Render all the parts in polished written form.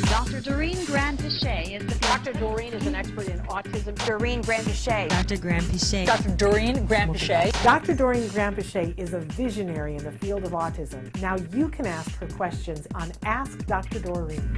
Dr. Doreen Grand-Pichet is the Dr. Doreen is an expert in autism. Doreen Grand-Pichet. Dr. Grand-Pichet. Dr. Doreen Grand-Pichet. Dr. Doreen Grand-Pichet is a visionary in the field of autism. Now you can ask her questions on Ask Dr. Doreen.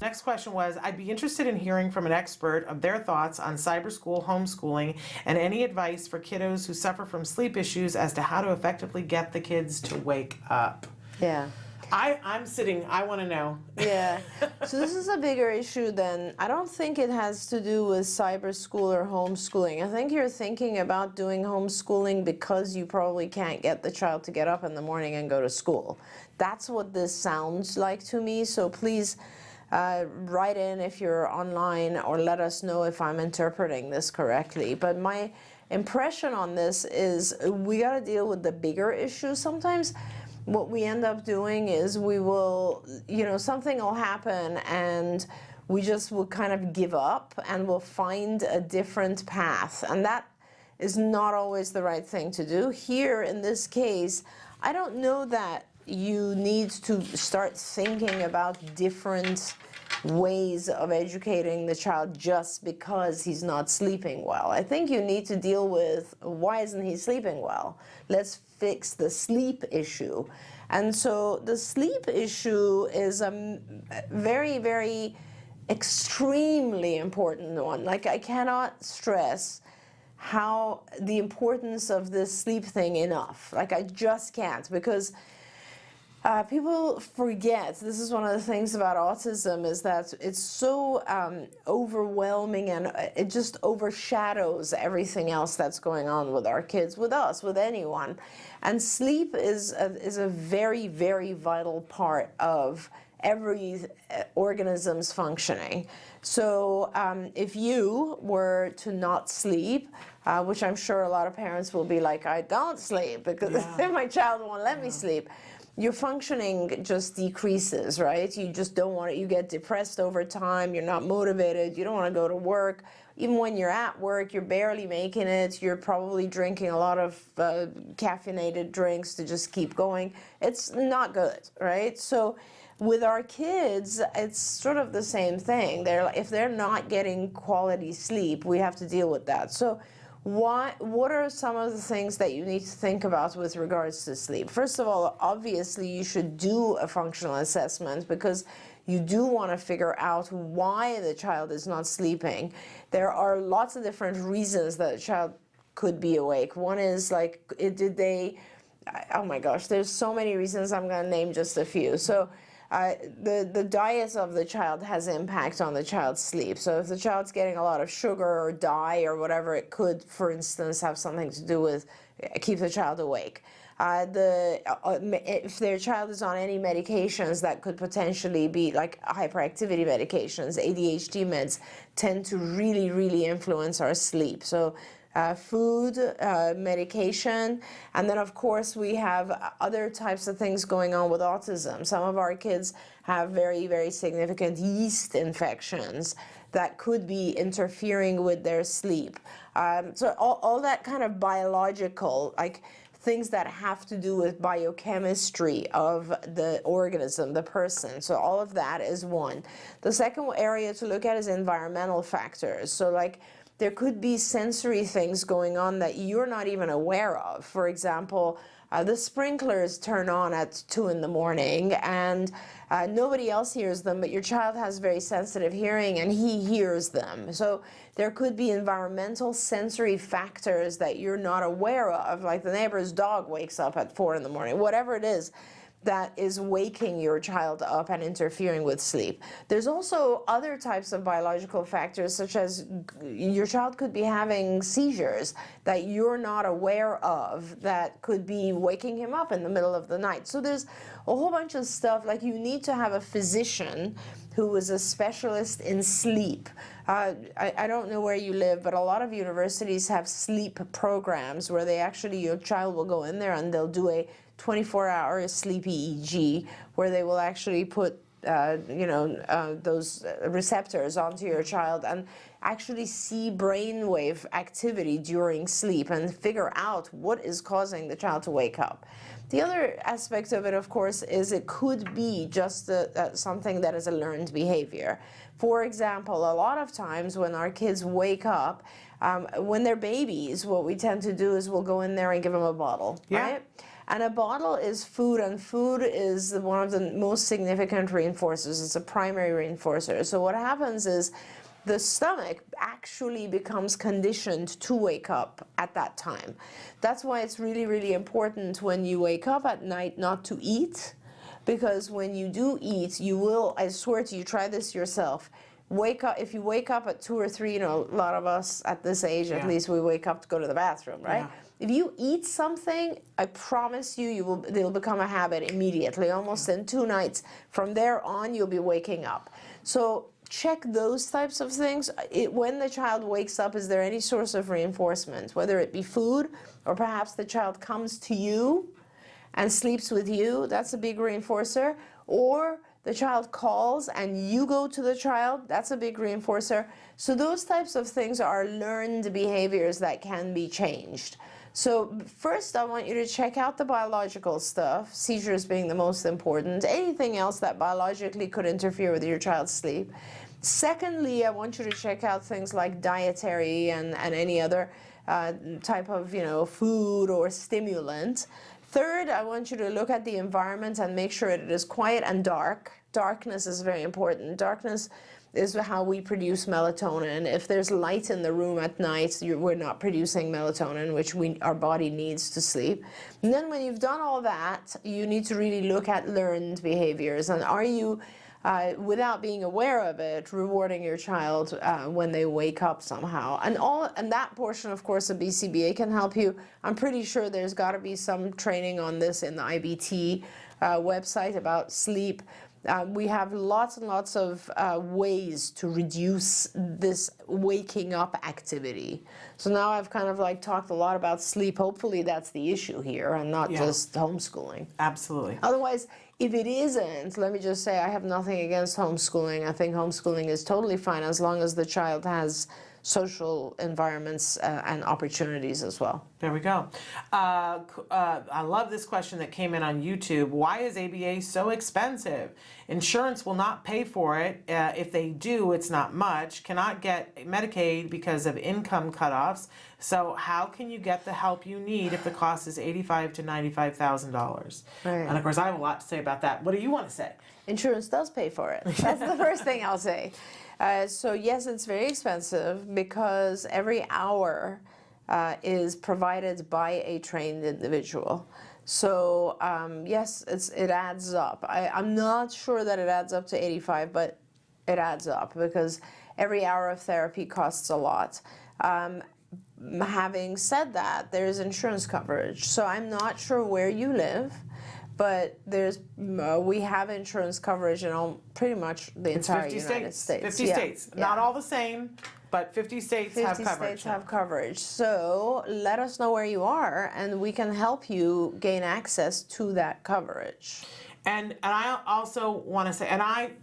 Next question was, I'd be interested in hearing from an expert of their thoughts on cyber school homeschooling and any advice for kiddos who suffer from sleep issues as to how to effectively get the kids to wake up. Yeah. I want to know. Yeah. So this is a bigger issue than, I don't think it has to do with cyber school or homeschooling. I think you're thinking about doing homeschooling because you probably can't get the child to get up in the morning and go to school. That's what this sounds like to me. So please write in if you're online or let us know if I'm interpreting this correctly. But my impression on this is we got to deal with the bigger issues. Sometimes what we end up doing is we will, something will happen and we just will kind of give up and we'll find a different path. And that is not always the right thing to do. Here, in this case, I don't know that you need to start thinking about different ways of educating the child just because he's not sleeping well. I think you need to deal with, why isn't he sleeping well? Let's fix the sleep issue. And so the sleep issue is a very, very extremely important one. Like, I cannot stress how the importance of this sleep thing enough. Like, I just can't, because people forget, this is one of the things about autism, is that it's so overwhelming and it just overshadows everything else that's going on with our kids, with us, with anyone. And sleep is a very, very vital part of every organism's functioning. So if you were to not sleep, which I'm sure a lot of parents will be like, I don't sleep because my child won't let me sleep. Your functioning just decreases, right? You just don't want it. You get depressed over time. You're not motivated. You don't want to go to work. Even when you're at work, you're barely making it. You're probably drinking a lot of caffeinated drinks to just keep going. It's not good, right? So with our kids, it's sort of the same thing. If they're not getting quality sleep, we have to deal with that. So what are some of the things that you need to think about with regards to sleep? First of all, obviously you should do a functional assessment because you do want to figure out why the child is not sleeping. There are lots of different reasons that a child could be awake. One is like, oh my gosh, there's so many reasons. I'm going to name just a few. So the diet of the child has impact on the child's sleep. So if the child's getting a lot of sugar or dye or whatever, it could, for instance, have something to do with keep the child awake. If their child is on any medications that could potentially be like hyperactivity medications, ADHD meds tend to really, really influence our sleep. So food, medication, and then of course we have other types of things going on with autism. Some of our kids have very, very significant yeast infections that could be interfering with their sleep. So all that kind of biological, like things that have to do with biochemistry of the organism, the person. So all of that is one. The second area to look at is environmental factors. So like, there could be sensory things going on that you're not even aware of. For example, the sprinklers turn on at 2 in the morning and nobody else hears them, but your child has very sensitive hearing and he hears them. So there could be environmental sensory factors that you're not aware of, like the neighbor's dog wakes up at 4 in the morning, whatever it is that is waking your child up and interfering with sleep. There's also other types of biological factors, such as your child could be having seizures that you're not aware of that could be waking him up in the middle of the night. So there's a whole bunch of stuff, like you need to have a physician who is a specialist in sleep. I don't know where you live, but a lot of universities have sleep programs where they actually, your child will go in there and they'll do a 24-hour sleep EEG, where they will actually put those receptors onto your child and actually see brainwave activity during sleep and figure out what is causing the child to wake up. The other aspect of it, of course, is it could be just something that is a learned behavior. For example, a lot of times when our kids wake up, when they're babies, what we tend to do is we'll go in there and give them a bottle, right? And a bottle is food, and food is one of the most significant reinforcers. It's a primary reinforcer. So what happens is the stomach actually becomes conditioned to wake up at that time. That's why it's really, really important when you wake up at night not to eat, because when you do eat, you will, I swear to you, try this yourself, wake up, if you wake up at 2 or 3, a lot of us at this age, at least, we wake up to go to the bathroom, right? Yeah. If you eat something, I promise you, it'll become a habit immediately, almost in 2 nights. From there on, you'll be waking up. So check those types of things. When the child wakes up, is there any source of reinforcement, whether it be food, or perhaps the child comes to you and sleeps with you, that's a big reinforcer, or the child calls and you go to the child, that's a big reinforcer. So those types of things are learned behaviors that can be changed. So first I want you to check out the biological stuff, seizures being the most important, anything else that biologically could interfere with your child's sleep. Secondly, I want you to check out things like dietary and any other type of food or stimulant. Third, I want you to look at the environment and make sure it is quiet and dark. Darkness is very important. Darkness is how we produce melatonin. If there's light in the room at night, we're not producing melatonin, which our body needs to sleep. And then when you've done all that, you need to really look at learned behaviors. And are you, without being aware of it, rewarding your child when they wake up somehow? And that portion, of course, of BCBA can help you. I'm pretty sure there's got to be some training on this in the IBT website about sleep. We have lots and lots of ways to reduce this waking up activity. So now I've kind of talked a lot about sleep. Hopefully that's the issue here and not just homeschooling. Absolutely. Otherwise, if it isn't, let me just say I have nothing against homeschooling. I think homeschooling is totally fine as long as the child has social environments and opportunities as well. There we go. I love this question that came in on YouTube. Why is ABA so expensive? Insurance will not pay for it. If they do, it's not much. Cannot get Medicaid because of income cutoffs. So how can you get the help you need if the cost is $85,000 to $95,000? Right. And of course, I have a lot to say about that. What do you want to say? Insurance does pay for it. That's the first thing I'll say. So yes, it's very expensive because every hour is provided by a trained individual. So yes, it adds up. I'm not sure that it adds up to 85, but it adds up because every hour of therapy costs a lot. Having said that, there's insurance coverage. So I'm not sure where you live, but we have insurance coverage in pretty much the entire United States. 50 states. Not all the same, but 50 states have coverage. 50 states have coverage. So let us know where you are, and we can help you gain access to that coverage. And I also want to say,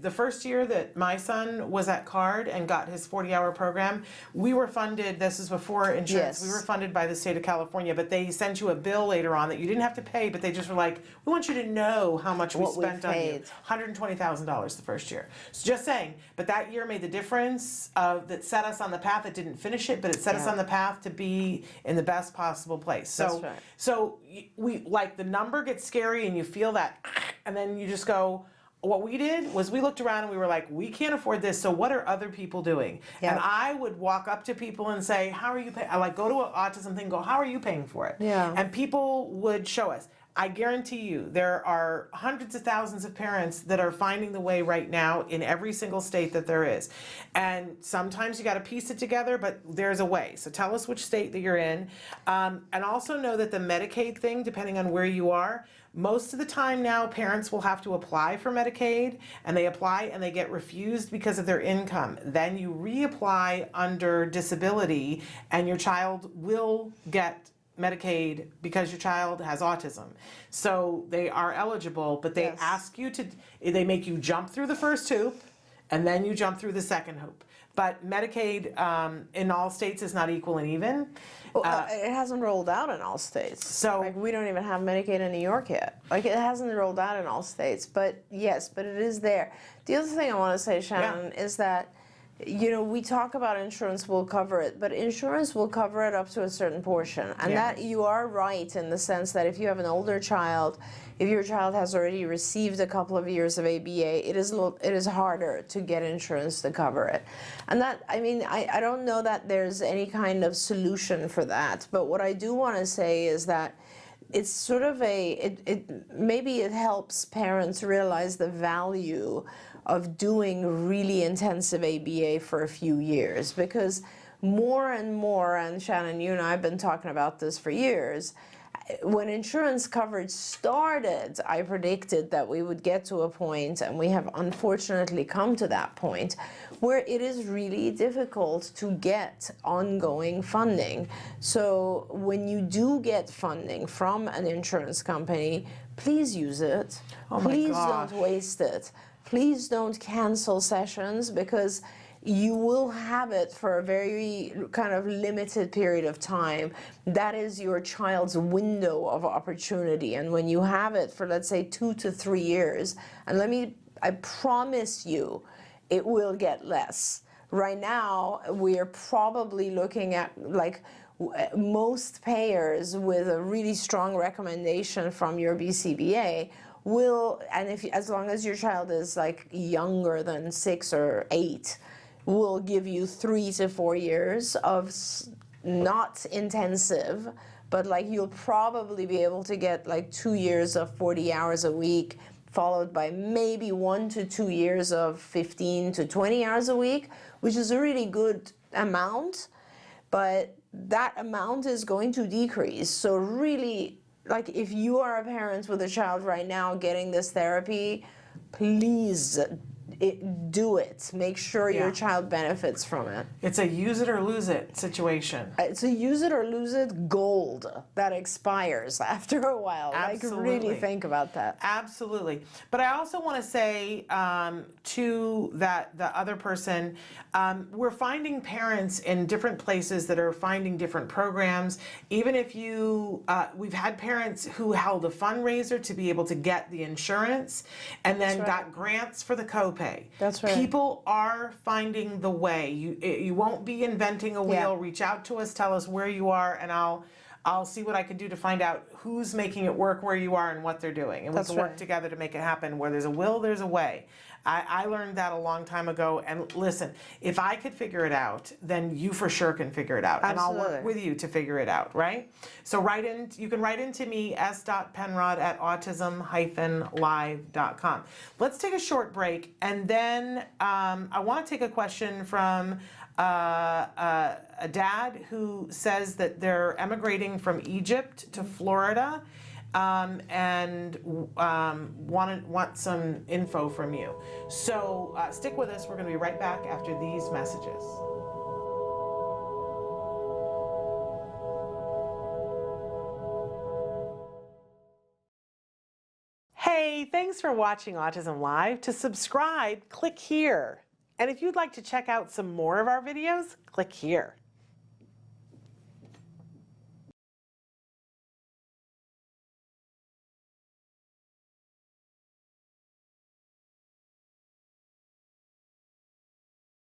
the first year that my son was at CARD and got his 40-hour program, we were funded, this is before insurance, Yes. we were funded by the state of California, but they sent you a bill later on that you didn't have to pay, but they just were like, we want you to know how much we spent on you. $120,000 the first year. So just saying, but that year made the difference that set us on the path. It didn't finish it, but it set us on the path to be in the best possible place. So, That's right. So we the number gets scary and you feel that, and then you just go, what we did was we looked around and we were like, we can't afford this, so what are other people doing? Yeah. And I would walk up to people and say, how are you paying? I go to an autism thing, go, how are you paying for it? Yeah. And people would show us. I guarantee you there are hundreds of thousands of parents that are finding the way right now in every single state that there is. And sometimes you got to piece it together, but there's a way. So tell us which state that you're in. And also know that the Medicaid thing, depending on where you are, most of the time now parents will have to apply for Medicaid, and they apply and they get refused because of their income. Then you reapply under disability and your child will get Medicaid because your child has autism. So they are eligible, but they Yes. ask you to, they make you jump through the first hoop and then you jump through the second hoop. But Medicaid in all states is not equal and even. Well, it hasn't rolled out in all states. So- like, we don't even have Medicaid in New York yet. Like, it hasn't rolled out in all states. But yes, but it is there. The other thing I want to say, Shannon, is that, you know, we talk about insurance will cover it, but insurance will cover it up to a certain portion. And Yeah. that you are right in the sense that if you have an older child, if your child has already received a couple of years of ABA, it is harder to get insurance to cover it. And that, I mean, I don't know that there's any kind of solution for that. But what I do want to say is that it's sort of maybe it helps parents realize the value of doing really intensive ABA for a few years, because more and more, and Shannon, you and I have been talking about this for years, when insurance coverage started, I predicted that we would get to a point, and we have unfortunately come to that point, where it is really difficult to get ongoing funding. So when you do get funding from an insurance company, please use it. Oh my Please gosh. don't waste it. Please don't cancel sessions, because you will have it for a very kind of limited period of time. That is your child's window of opportunity. And when you have it for, let's say, 2 to 3 years, and I promise you, it will get less. Right now, we are probably looking at, like, most payers with a really strong recommendation from your BCBA will, and as long as your child is like younger than 6 or 8, will give you 3 to 4 years of not intensive, but like you'll probably be able to get like 2 years of 40 hours a week, followed by maybe 1 to 2 years of 15 to 20 hours a week, which is a really good amount, but that amount is going to decrease. So really, like, if you are a parent with a child right now getting this therapy, please do it. Make sure Yeah. your child benefits from it. It's a use it or lose it situation. It's a use it or lose it gold that expires after a while. Absolutely. Like, really think about that. Absolutely. But I also want to say to the other person, we're finding parents in different places that are finding different programs. Even if we've had parents who held a fundraiser to be able to get the insurance and then right. got grants for the copay. That's right. People are finding the way. You won't be inventing a wheel. Yeah. Reach out to us, tell us where you are, and I'll see what I can do to find out who's making it work where you are and what they're doing. And That's we can work right. together to make it happen. Where there's a will, there's a way. I learned that a long time ago. And listen, if I could figure it out, then you for sure can figure it out. And I'll work Absolutely. with you to figure it out, right? So you can write into me, s.penrod@autism-live.com. Let's take a short break. And then I want to take a question from a dad who says that they're emigrating from Egypt to Florida and want some info from you. So stick with us. We're going to be right back after these messages. Hey, thanks for watching Autism Live. To subscribe, click here. And if you'd like to check out some more of our videos, click here.